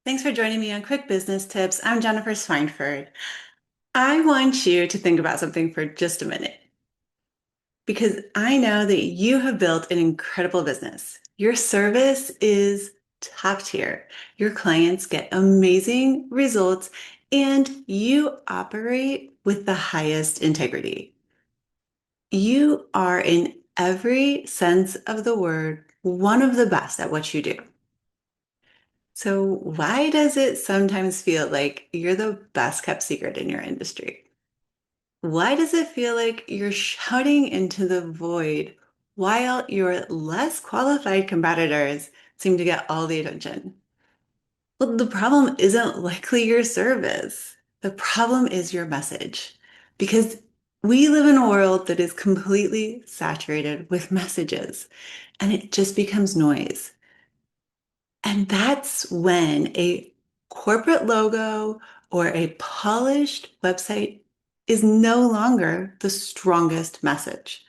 Thanks for joining me on Quick Business Tips. I'm Jennifer Swineford. I want you to think about something for just a minute because I know that you have built an incredible business. Your service is top tier. Your clients get amazing results and you operate with the highest integrity. You are, in every sense of the word, one of the best at what you do. So, why does it sometimes feel like you're the best kept secret in your industry? Why does it feel like you're shouting into the void while your less qualified competitors seem to get all the attention? Well, the problem isn't likely your service. The problem is your message. Because we live in a world that is completely saturated with messages and it just becomes noise. And that's when a corporate logo or a polished website is no longer the strongest message.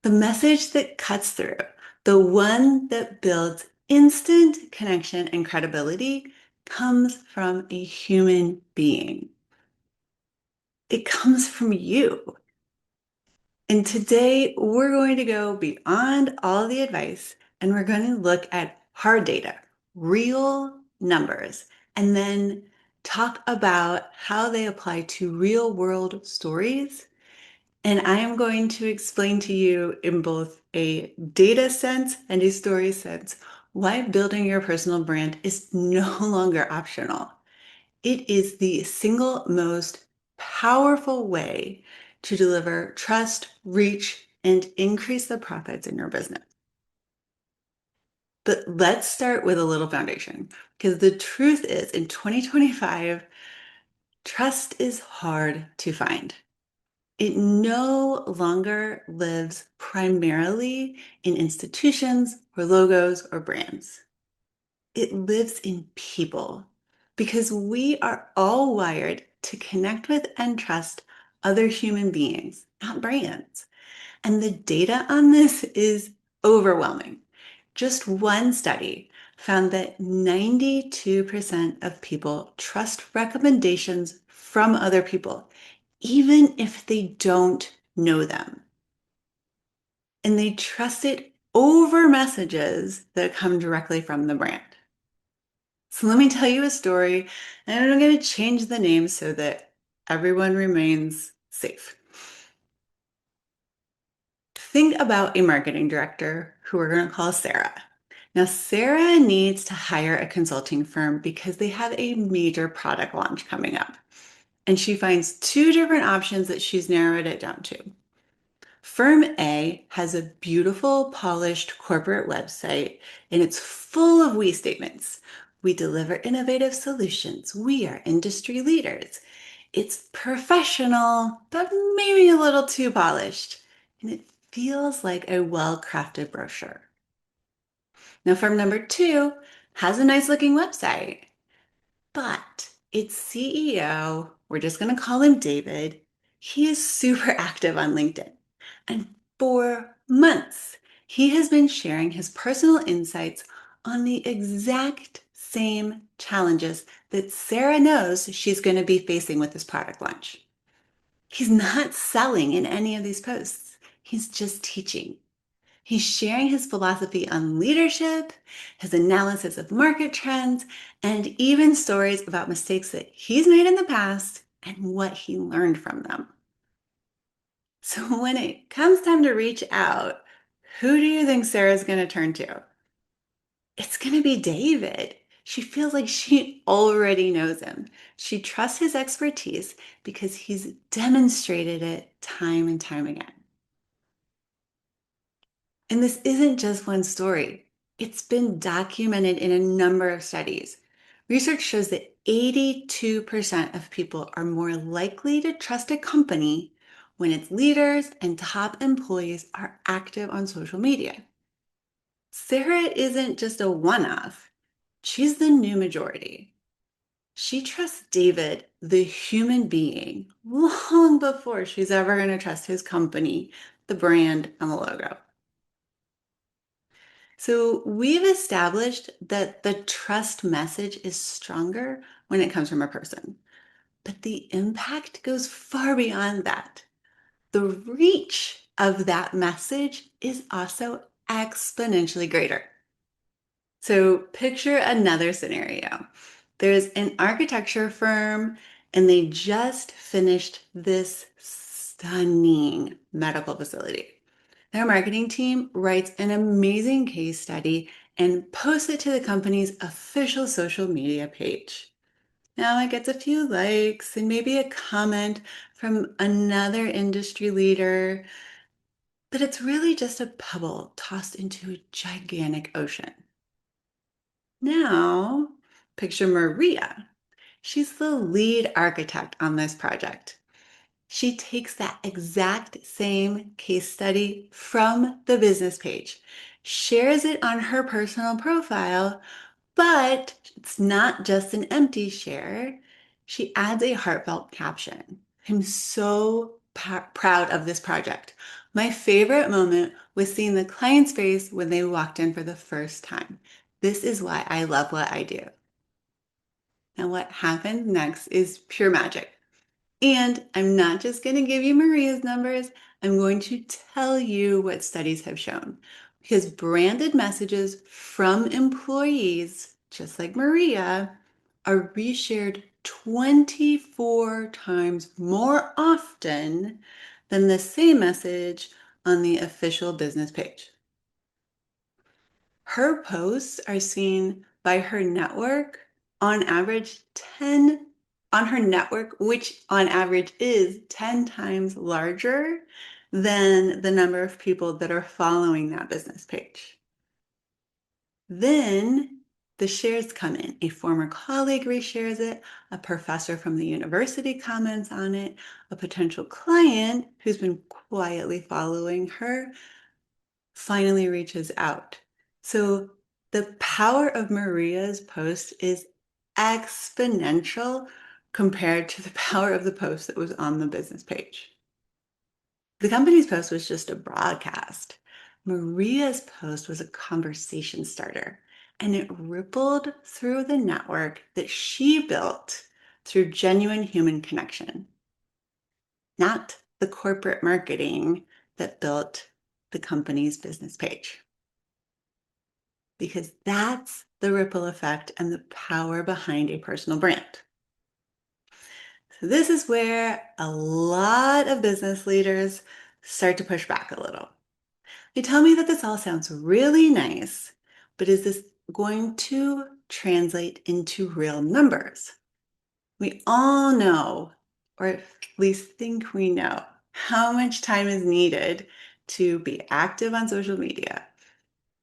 The message that cuts through, the one that builds instant connection and credibility, comes from a human being. It comes from you. And today we're going to go beyond all the advice and we're going to look at hard data, real numbers, and then talk about how they apply to real world stories. And I am going to explain to you in both a data sense and a story sense why building your personal brand is no longer optional. It is the single most powerful way to deliver trust, reach, and increase the profits in your business. But let's start with a little foundation because the truth is in 2025, trust is hard to find. It no longer lives primarily in institutions or logos or brands. It lives in people because we are all wired to connect with and trust other human beings, not brands. And the data on this is overwhelming. Just one study found that 92% of people trust recommendations from other people, even if they don't know them. And they trust it over messages that come directly from the brand. So let me tell you a story, and I'm going to change the name so that everyone remains safe. Think about a marketing director who we're going to call Sarah. Now, Sarah needs to hire a consulting firm because they have a major product launch coming up. And she finds two different options that she's narrowed it down to. Firm A has a beautiful, polished corporate website, and it's full of we statements. We deliver innovative solutions. We are industry leaders. It's professional, but maybe a little too polished, and it feels like a well-crafted brochure. Now, firm number two has a nice looking website, but its CEO, we're just going to call him David, he is super active on LinkedIn. And for months, he has been sharing his personal insights on the exact same challenges that Sarah knows she's going to be facing with this product launch. He's not selling in any of these posts. He's just teaching. He's sharing his philosophy on leadership, his analysis of market trends, and even stories about mistakes that he's made in the past and what he learned from them. So when it comes time to reach out, who do you think Sarah's going to turn to? It's going to be David. She feels like she already knows him. She trusts his expertise because he's demonstrated it time and time again. And this isn't just one story. It's been documented in a number of studies. Research shows that 82% of people are more likely to trust a company when its leaders and top employees are active on social media. Sarah isn't just a one-off. She's the new majority. She trusts David, the human being, long before she's ever going to trust his company, the brand, and the logo. So we've established that the trust message is stronger when it comes from a person, but the impact goes far beyond that. The reach of that message is also exponentially greater. So picture another scenario. There's an architecture firm and they just finished this stunning medical facility. Their marketing team writes an amazing case study and posts it to the company's official social media page. Now it gets a few likes and maybe a comment from another industry leader, but it's really just a pebble tossed into a gigantic ocean. Now, picture Maria. She's the lead architect on this project. She takes that exact same case study from the business page, shares it on her personal profile, but it's not just an empty share. She adds a heartfelt caption. I'm so proud of this project. My favorite moment was seeing the client's face when they walked in for the first time. This is why I love what I do. Now, what happens next is pure magic. And I'm not just going to give you Maria's numbers, I'm going to tell you what studies have shown. Because branded messages from employees, just like Maria, are reshared 24 times more often than the same message on the official business page. Her posts are seen by her network on average 10 on her network, which on average is 10 times larger than the number of people that are following that business page. Then the shares come in. A former colleague reshares it, a professor from the university comments on it, a potential client who's been quietly following her finally reaches out. So the power of Maria's post is exponential compared to the power of the post that was on the business page. The company's post was just a broadcast. Maria's post was a conversation starter, and it rippled through the network that she built through genuine human connection, not the corporate marketing that built the company's business page. Because that's the ripple effect and the power behind a personal brand. So this is where a lot of business leaders start to push back a little. They tell me that this all sounds really nice, but is this going to translate into real numbers? We all know, or at least think we know, how much time is needed to be active on social media.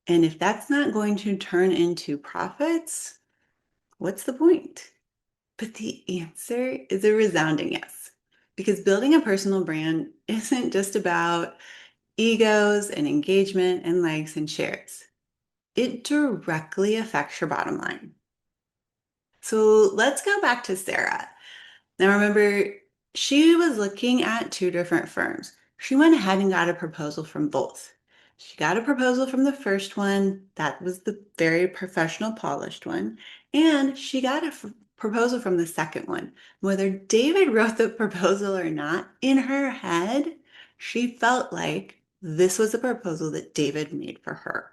And if that's not going to turn into profits, what's the point? But the answer is a resounding yes. Because building a personal brand isn't just about egos and engagement and likes and shares. It directly affects your bottom line. So let's go back to Sarah. Now remember, she was looking at two different firms. She went ahead and got a proposal from both. She got a proposal from the first one, that was the very professional, polished one, and she got a proposal from the second one. Whether David wrote the proposal or not, in her head, she felt like this was a proposal that David made for her.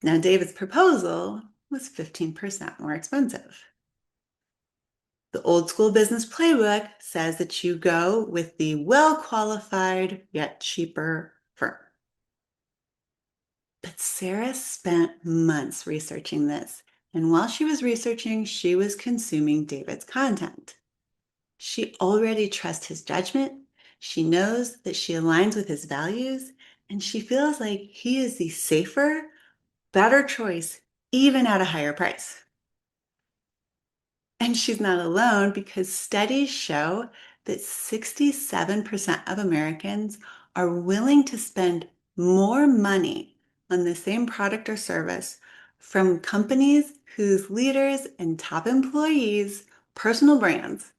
Now, David's proposal was 15% more expensive. The old school business playbook says that you go with the well-qualified yet cheaper firm. But Sarah spent months researching this, and while she was researching, she was consuming David's content. She already trusts his judgment, she knows that she aligns with his values, and she feels like he is the safer, better choice, even at a higher price. And she's not alone because studies show that 67% of Americans are willing to spend more money on the same product or service from companies whose leaders and top employees' personal brands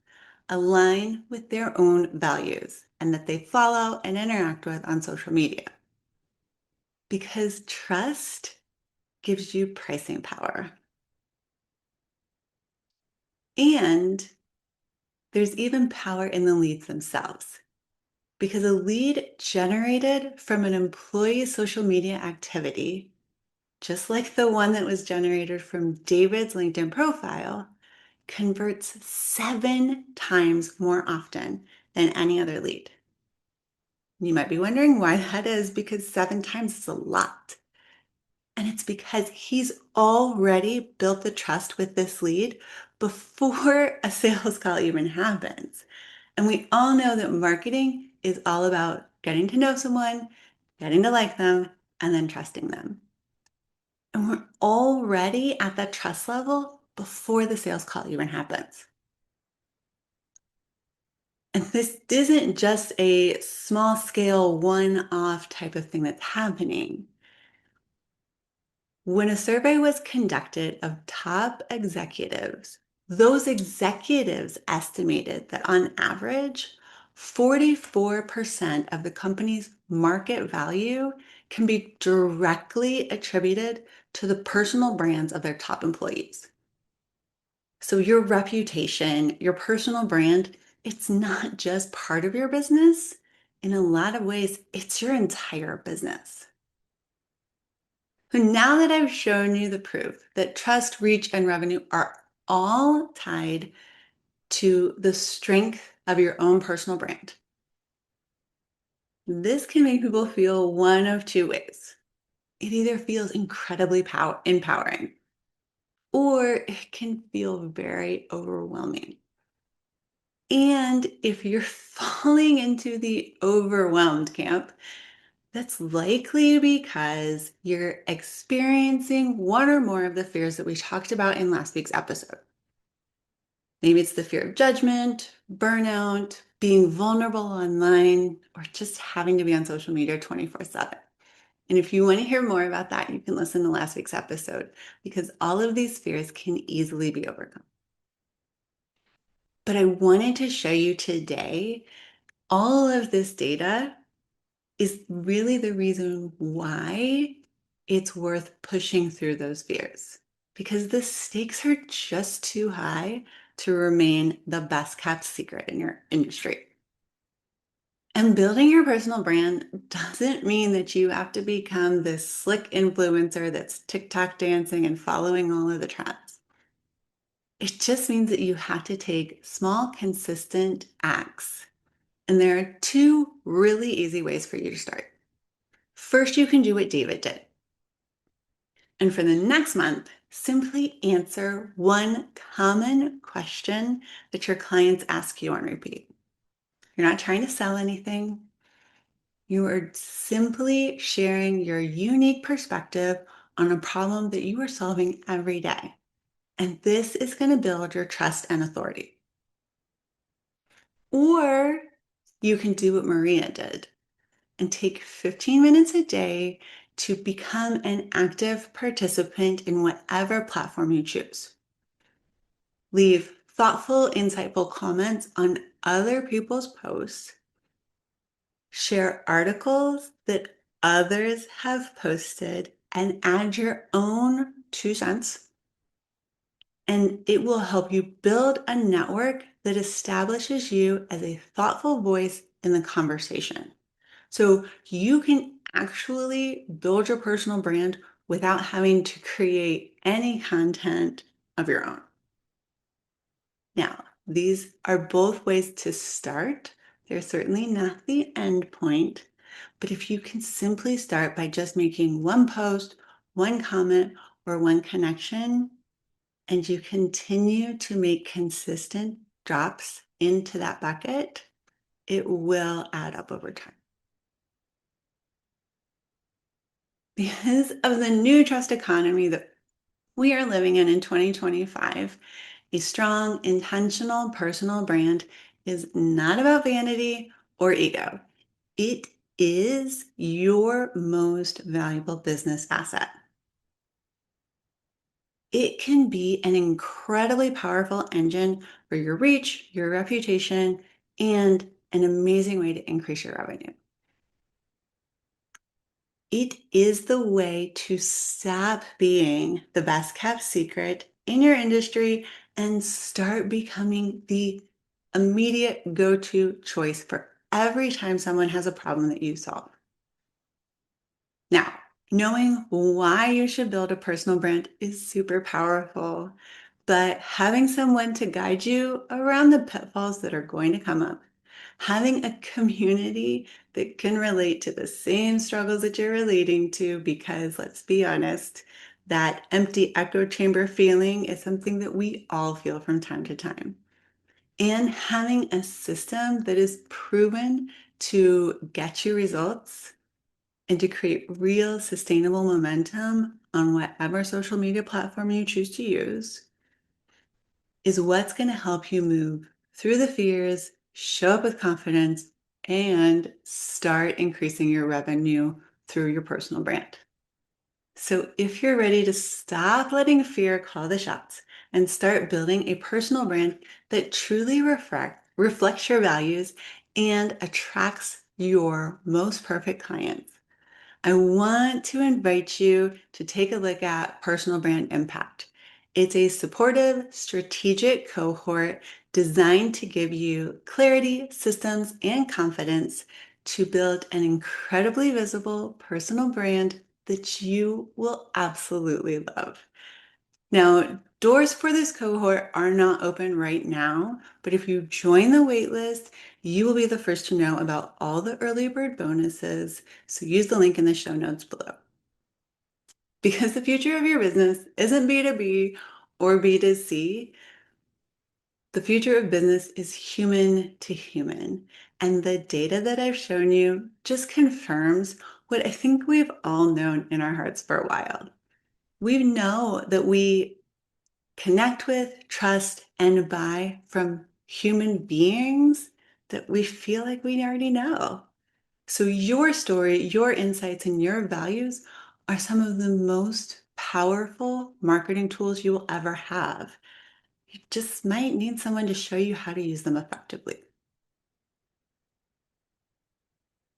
align with their own values and that they follow and interact with on social media. Because trust gives you pricing power. And there's even power in the leads themselves. Because a lead generated from an employee's social media activity, just like the one that was generated from David's LinkedIn profile, converts 7 times more often than any other lead. You might be wondering why that is, because 7 times is a lot. And it's because he's already built the trust with this lead before a sales call even happens. And we all know that marketing is all about getting to know someone, getting to like them, and then trusting them. And we're already at that trust level before the sales call even happens. And this isn't just a small scale, one off type of thing that's happening. When a survey was conducted of top executives, those executives estimated that on average, 44% of the company's market value can be directly attributed to the personal brands of their top employees. So your reputation, your personal brand, it's not just part of your business. In a lot of ways, it's your entire business. So now that I've shown you the proof that trust, reach, and revenue are all tied to the strength of your own personal brand, this can make people feel one of two ways. It either feels incredibly empowering, or it can feel very overwhelming. And if you're falling into the overwhelmed camp, that's likely because you're experiencing one or more of the fears that we talked about in last week's episode. Maybe it's the fear of judgment, burnout, being vulnerable online, or just having to be on social media 24/7. And if you want to hear more about that, you can listen to last week's episode because all of these fears can easily be overcome. But I wanted to show you today all of this data is really the reason why it's worth pushing through those fears, because the stakes are just too high to remain the best kept secret in your industry. And building your personal brand doesn't mean that you have to become this slick influencer that's TikTok dancing and following all of the trends. It just means that you have to take small, consistent acts. And there are two really easy ways for you to start. First, you can do what David did. And for the next month, simply answer one common question that your clients ask you on repeat. You're not trying to sell anything. You are simply sharing your unique perspective on a problem that you are solving every day. And this is going to build your trust and authority. Or you can do what Maria did and take 15 minutes a day to become an active participant in whatever platform you choose. Leave thoughtful, insightful comments on other people's posts. Share articles that others have posted and add your own 2 cents. And it will help you build a network that establishes you as a thoughtful voice in the conversation. So you can actually build your personal brand without having to create any content of your own. Now, these are both ways to start. They're certainly not the end point, but if you can simply start by just making one post, one comment, or one connection, and you continue to make consistent drops into that bucket, it will add up over time. Because of the new trust economy that we are living in 2025, a strong, intentional personal brand is not about vanity or ego. It is your most valuable business asset. It can be an incredibly powerful engine for your reach, your reputation, and an amazing way to increase your revenue. It is the way to stop being the best kept secret in your industry and start becoming the immediate go-to choice for every time someone has a problem that you solve. Now, knowing why you should build a personal brand is super powerful, but having someone to guide you around the pitfalls that are going to come up, having a community that can relate to the same struggles that you're relating to, because let's be honest, that empty echo chamber feeling is something that we all feel from time to time. And having a system that is proven to get you results and to create real sustainable momentum on whatever social media platform you choose to use is what's going to help you move through the fears, show up with confidence, and start increasing your revenue through your personal brand. So if you're ready to stop letting fear call the shots and start building a personal brand that truly reflects your values and attracts your most perfect clients, I want to invite you to take a look at Personal Brand Impact. It's a supportive, strategic cohort designed to give you clarity, systems, and confidence to build an incredibly visible personal brand that you will absolutely love. Now, doors for this cohort are not open right now, but if you join the waitlist, you will be the first to know about all the early bird bonuses. So use the link in the show notes below. Because the future of your business isn't B2B or B2C, the future of business is human to human. And the data that I've shown you just confirms what I think we've all known in our hearts for a while. We know that we connect with, trust, and buy from human beings that we feel like we already know. So your story, your insights, and your values are some of the most powerful marketing tools you will ever have. You just might need someone to show you how to use them effectively.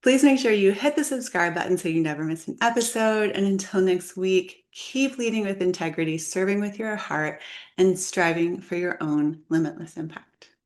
Please make sure you hit the subscribe button so you never miss an episode. And until next week, keep leading with integrity, serving with your heart, and striving for your own limitless impact.